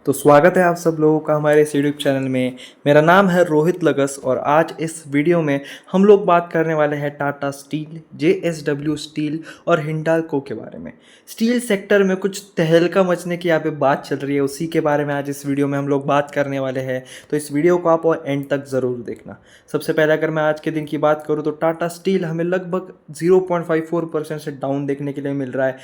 तो स्वागत है आप सब लोगों का हमारे इस यूट्यूब चैनल में। मेरा नाम है रोहित लगस और आज इस वीडियो में हम लोग बात करने वाले हैं टाटा स्टील, जेएसडब्ल्यू स्टील और हिंडाल्को के बारे में। स्टील सेक्टर में कुछ तहलका मचने की यहाँ पे बात चल रही है, उसी के बारे में आज इस वीडियो में हम लोग बात करने वाले हैं। तो इस वीडियो को आप और एंड तक ज़रूर देखना। सबसे पहले अगर मैं आज के दिन की बात करूँ तो टाटा स्टील हमें लगभग 0.54% से डाउन देखने के लिए मिल रहा है।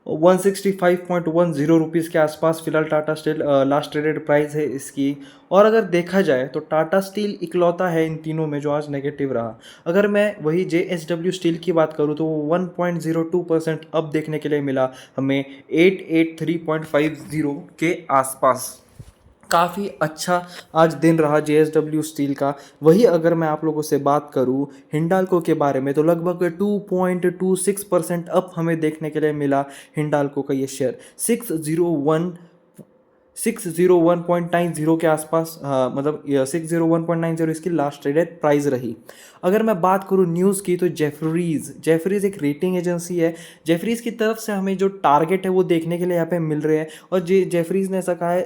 165.10 रुपीज़ के आसपास फिलहाल Tata steel last traded price है इसकी। और अगर देखा जाए तो टाटा स्टील इकलौता है इन तीनों में जो आज नेगेटिव रहा। अगर मैं वही जेएसडब्ल्यू स्टील की बात करूँ तो वो 1.02% अब देखने के लिए मिला हमें 883.50 के आसपास। काफ़ी अच्छा आज दिन रहा जेएसडब्ल्यू स्टील का। वही अगर मैं आप लोगों से बात करूं हिंडाल्को के बारे में तो लगभग 2.26% अप हमें देखने के लिए मिला। हिंडाल्को का ये शेयर 601.90 के आसपास, मतलब 601.90 इसकी लास्ट ट्रेडेड प्राइस रही। अगर मैं बात करूँ न्यूज़ की तो जेफरीज एक रेटिंग एजेंसी है। जेफरीज की तरफ से हमें जो टारगेट है वो देखने के लिए यहाँ पे मिल रहे हैं और जेफरीज ने ऐसा कहा है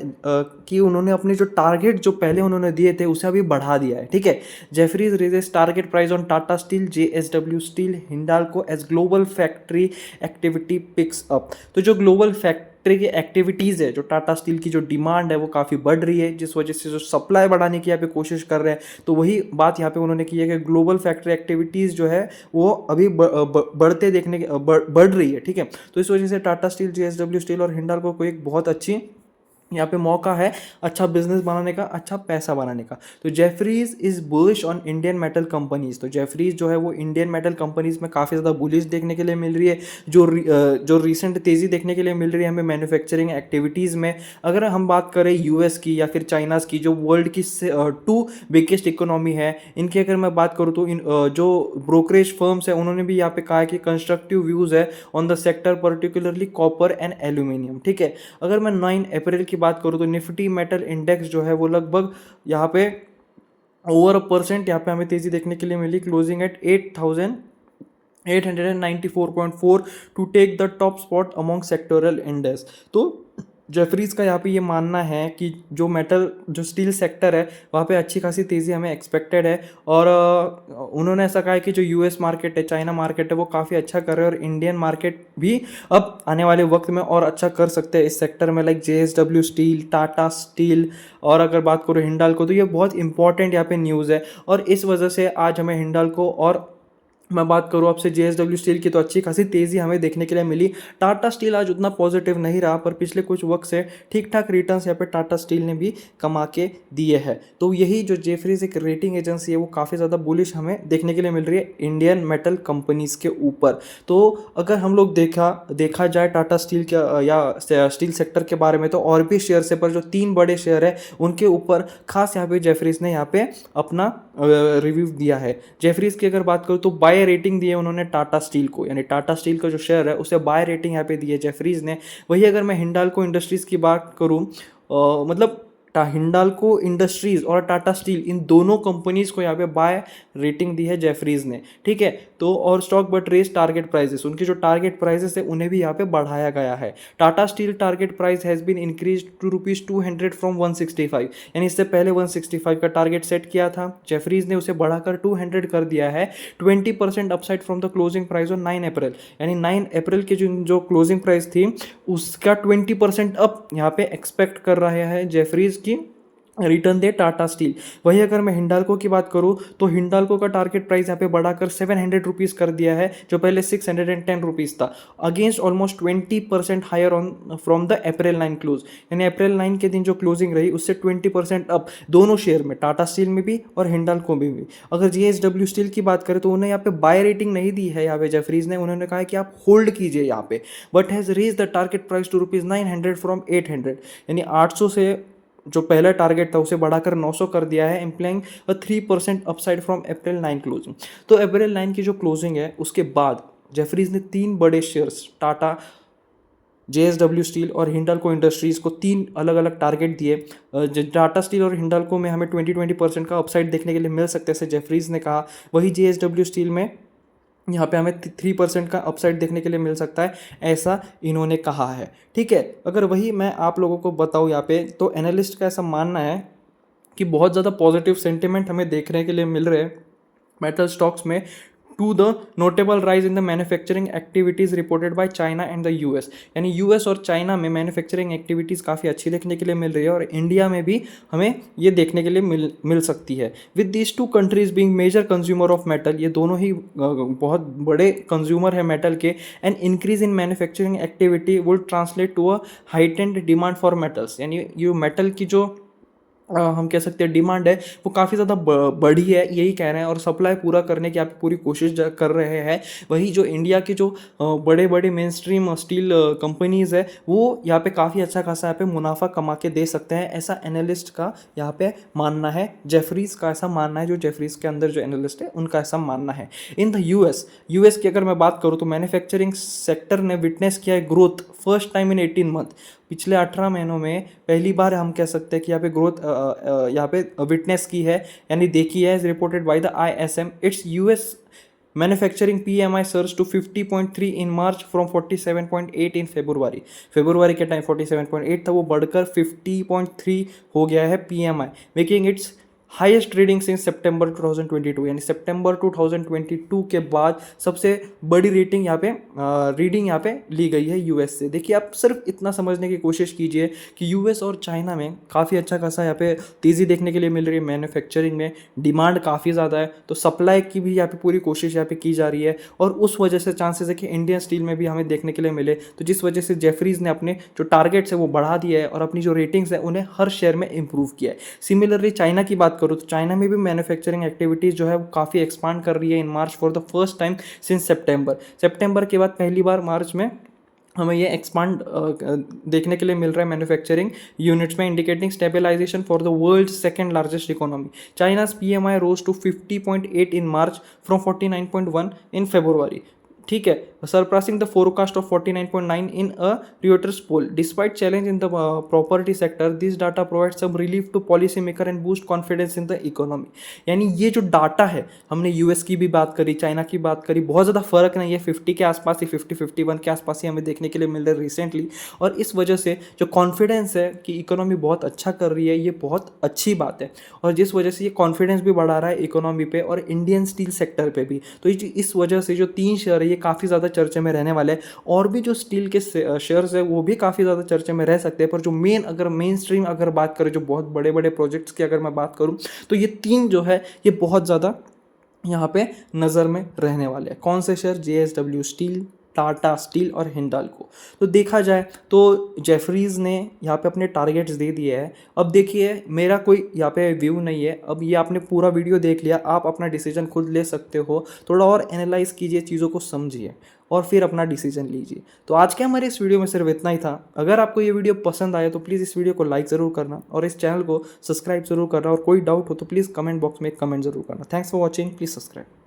कि उन्होंने अपने जो टारगेट जो पहले उन्होंने दिए थे उसे अभी बढ़ा दिया है। ठीक है, Jefferies raises target price on Tata Steel, JSW Steel, Hindalco as global factory activity picks up. तो जो ग्लोबल फैक्ट्री की एक्टिविटीज़ है, जो टाटा स्टील की जो डिमांड है वो काफ़ी बढ़ रही है, जिस वजह से जो सप्लाई बढ़ाने की यहाँ पे कोशिश कर रहे हैं। तो वही बात यहाँ पे उन्होंने की है कि ग्लोबल फैक्ट्री एक्टिविटीज़ जो है वो अभी बढ़ते देखने के बढ़ रही है। ठीक है, तो इस वजह से टाटा स्टील, जेएसडब्ल्यू स्टील और हिंडाल्को को एक बहुत अच्छी यहाँ पे मौका है अच्छा बिजनेस बनाने का, अच्छा पैसा बनाने का। तो Jefferies is bullish on Indian metal companies. तो जेफरीज जो है वो इंडियन मेटल कंपनीज में काफ़ी ज़्यादा बुलिश देखने के लिए मिल रही है। जो रिसेंट तेज़ी देखने के लिए मिल रही है हमें मैन्युफैक्चरिंग एक्टिविटीज़ में। अगर हम बात करें यूएस की या फिर चाइनाज़ की, जो वर्ल्ड की 2 बिगेस्ट इकोनॉमी है, इनकी अगर मैं बात करूँ तो जो ब्रोकरेज फर्म्स है उन्होंने भी यहाँ पे कहा है कि कंस्ट्रक्टिव व्यूज़ है on the sector, particularly copper and aluminium. ठीक है, अगर मैं 9 अप्रैल की बात करूँ तो निफ्टी मेटल इंडेक्स जो है वो लगभग यहाँ पे ओवर 1% यहाँ पे हमें तेजी देखने के लिए मिली, closing at 8,894.4 to take the top spot among sectoral index. तो जेफरीज का यहाँ पे ये मानना है कि जो स्टील सेक्टर है वहाँ पे अच्छी खासी तेज़ी हमें एक्सपेक्टेड है। और उन्होंने ऐसा कहा है कि जो यूएस मार्केट है, चाइना मार्केट है, वो काफ़ी अच्छा कर रहे हैं और इंडियन मार्केट भी अब आने वाले वक्त में और अच्छा कर सकते हैं इस सेक्टर में, like JSW steel, Tata steel. और अगर बात करूँ हिंडाल्को तो ये बहुत इंपॉर्टेंट यहाँ पे न्यूज़ है और इस वजह से आज हमें हिंडाल्को, और मैं बात करूँ आपसे जेएसडब्ल्यू स्टील की, तो अच्छी खासी तेज़ी हमें देखने के लिए मिली। टाटा स्टील आज उतना पॉजिटिव नहीं रहा पर पिछले कुछ वक्त से ठीक ठाक रिटर्न्स यहाँ पे टाटा स्टील ने भी कमा के दिए हैं। तो यही जो जेफरीज एक रेटिंग एजेंसी है वो काफ़ी ज़्यादा बुलिश हमें देखने के लिए मिल रही है इंडियन मेटल कंपनीज़ के ऊपर। तो अगर हम लोग देखा जाए टाटा स्टील के या स्टील सेक्टर के बारे में तो और भी शेयर से, पर जो 3 बड़े शेयर है उनके ऊपर खास यहाँ पे जेफरीज ने यहाँ पे अपना रिव्यू दिया है। जेफरीज की अगर बात करूँ तो बाय रेटिंग दी है उन्होंने टाटा स्टील को, यानी टाटा स्टील का जो शेयर है उसे बाय रेटिंग यहाँ पे दी है जेफरीज ने। वही अगर मैं हिंडाल्को इंडस्ट्रीज़ की बात करूँ, मतलब हिंडाल्को इंडस्ट्रीज़ और टाटा स्टील, इन दोनों कंपनीज़ को यहाँ पे बाय रेटिंग दी है जेफरीज ने। ठीक है, तो और stock but raise target prices, उनकी जो टारगेट प्राइसेस है उन्हें भी यहाँ पे बढ़ाया गया है। Tata Steel target price has been increase to ₹200 from 165, यानी इससे पहले 165 का टारगेट सेट किया था, जेफरीज ने उसे बढ़ाकर 200 कर दिया है। 20% upside from the closing price on 9 अप्रैल, यानी 9 अप्रैल की जो क्लोजिंग प्राइस थी उसका 20% अप यहाँ पे एक्सपेक्ट कर रहा है जेफरीज की रिटर्न दे टाटा स्टील। वही अगर मैं हिंडाल्को की बात करूँ तो हिंडाल्को का टारगेट प्राइस यहाँ पे बढ़ाकर 700 रुपीज़ कर दिया है, जो पहले 610 रुपीज़ था, against almost 20% higher on from the April 9 close, यानी अप्रैल 9 के दिन जो क्लोजिंग रही उससे 20% अप दोनों शेयर में, टाटा स्टील में भी और हिंडाल्को में भी। अगर जेएसडब्ल्यू स्टील की बात करें तो उन्हें यहाँ पे बाय रेटिंग नहीं दी है यहाँ पे जेफरीज ने, उन्होंने कहा है कि आप होल्ड कीजिए यहाँ पे, but has raise the target price to ₹900 from 800, यानी 800 से जो पहला टारगेट था उसे बढ़ाकर 900 कर दिया है, implying 3% upside from April 9 closing. तो अप्रैल 9 की जो क्लोजिंग है उसके बाद जेफरीज ने 3 बड़े शेयर्स, टाटा, जेएसडब्ल्यू स्टील और हिंडाल्को इंडस्ट्रीज़ को 3 अलग अलग टारगेट दिए। टाटा स्टील और हिंडाल्को में हमें 20% का अपसाइड देखने के लिए मिल सकता है, जैसे जेफरीज ने कहा। वही जेएसडब्ल्यू स्टील में यहाँ पे हमें 3% का अपसाइड देखने के लिए मिल सकता है, ऐसा इन्होंने कहा है। ठीक है, अगर वही मैं आप लोगों को बताऊँ यहाँ पे, तो एनालिस्ट का ऐसा मानना है कि बहुत ज़्यादा पॉजिटिव सेंटिमेंट हमें देखने के लिए मिल रहे हैं मेटल स्टॉक्स में, to the notable rise in the manufacturing activities reported by China and the US. यानी यूएस और चाइना में मैन्युफैक्चरिंग एक्टिविटीज़ काफ़ी अच्छी देखने के लिए मिल रही है, और इंडिया में भी हमें ये देखने के लिए मिल सकती है। With these two countries being major consumer of metal, ये दोनों ही बहुत बड़े कंज्यूमर है मेटल के, and increase in manufacturing activity would translate to a heightened demand for metals. यानी ये मेटल की जो हम कह सकते हैं डिमांड है वो काफ़ी ज़्यादा बढ़ी है, यही कह रहे हैं, और सप्लाई पूरा करने की आप पूरी कोशिश कर रहे हैं। वही जो इंडिया के जो बड़े बड़े मेन स्ट्रीम स्टील कंपनीज़ है वो यहाँ पे काफ़ी अच्छा खासा यहाँ पे मुनाफा कमा के दे सकते हैं, ऐसा एनालिस्ट का यहाँ पे मानना है। जेफरीज का ऐसा मानना है, जो जेफरीज के अंदर जो एनालिस्ट है उनका ऐसा मानना है। इन द यूएस की अगर मैं बात करूँ तो मैन्युफैक्चरिंग सेक्टर ने विटनेस किया है growth first time in 18 month. पिछले 18 महीनों में पहली बार हम कह सकते हैं कि यहाँ पे ग्रोथ यहाँ पे विटनेस की है, यानी देखी है, is reported by the ISM। It's US manufacturing PMI surge to 50.3 in March from 47.8 in February के टाइम 47.8 था, वो बढ़कर 50.3 हो गया है PMI, making its highest reading since September 2022। यानी सितंबर 2022 के बाद सबसे बड़ी रेटिंग यहाँ पे रीडिंग यहाँ पे ली गई है यूएस से। देखिए, आप सिर्फ इतना समझने की कोशिश कीजिए कि यूएस और चाइना में काफ़ी अच्छा खासा यहाँ पे तेज़ी देखने के लिए मिल रही है मैन्युफैक्चरिंग में, डिमांड काफ़ी ज़्यादा है, तो सप्लाई की भी यहाँ पे पूरी कोशिश यहाँ पे की जा रही है, और उस वजह से चांसेस है कि इंडियन स्टील में भी हमें देखने के लिए मिले। तो जिस वजह से जेफरीज ने अपने जो टारगेट्स है वो बढ़ा दिया है, और अपनी जो रेटिंग्स है उन्हें हर शेयर में इंप्रूव किया है। सिमिलरली चाइना की बात करूँ तो चाइना में भी मैन्युफैक्चरिंग एक्टिविटीज़ जो है वो काफ़ी एक्सपांड कर रही है in March for the first time since September के बाद पहली बार मार्च में हमें ये एक्सपांड देखने के लिए मिल रहा है मैन्युफैक्चरिंग यूनिट्स में, indicating stabilisation for the world second largest economy. China's PMI rose to 50.8 in March from 49.1 in February. ठीक है, surpassing the forecast of 49.9 in a Reuters poll. Despite challenge in the property sector, this data provide some relief to policy maker and boost confidence in the economy. यानी ये जो data है, हमने US की भी बात करी, चाइना की बात करी, बहुत ज़्यादा फर्क नहीं है, 50 के आसपास ही, 50-51 के आसपास ही हमें देखने के लिए मिल रहा है रिसेंटली। और इस वजह से जो कॉन्फिडेंस है कि इकोनॉमी बहुत अच्छा कर रही है, ये बहुत अच्छी बात है, और जिस वजह से ये कॉन्फिडेंस भी बढ़ा रहा है इकोनॉमी पे और इंडियन स्टील सेक्टर पे भी। तो इस वजह से जो 3 शेयर है ये काफ़ी ज़्यादा चर्चे में रहने वाले हैं, और भी जो स्टील के शेयर्स है वो भी काफ़ी ज़्यादा चर्चे में रह सकते हैं। पर जो मेन स्ट्रीम अगर बात करें, जो बहुत बड़े बड़े प्रोजेक्ट्स की अगर मैं बात करूँ, तो ये 3 जो है ये बहुत ज़्यादा यहाँ पे नज़र में रहने वाले हैं। कौन से share? JSW steel, Tata steel और हिंडाल्को। तो देखा जाए तो जेफरीज ने यहाँ पे अपने टारगेट्स दे दिए हैं। अब देखिए, मेरा कोई यहाँ पे व्यू नहीं है, अब ये आपने पूरा वीडियो देख लिया, आप अपना डिसीजन खुद ले सकते हो। थोड़ा और एनालाइज कीजिए, चीज़ों को समझिए और फिर अपना डिसीजन लीजिए। तो आज के हमारे इस वीडियो में सिर्फ इतना ही था। अगर आपको ये वीडियो पसंद आया तो प्लीज़ इस वीडियो को लाइक ज़रूर करना और इस चैनल को सब्सक्राइब ज़रूर करना, और कोई डाउट हो तो प्लीज़ कमेंट बॉक्स में एक कमेंट ज़रूर करना। Thanks for watching, please subscribe.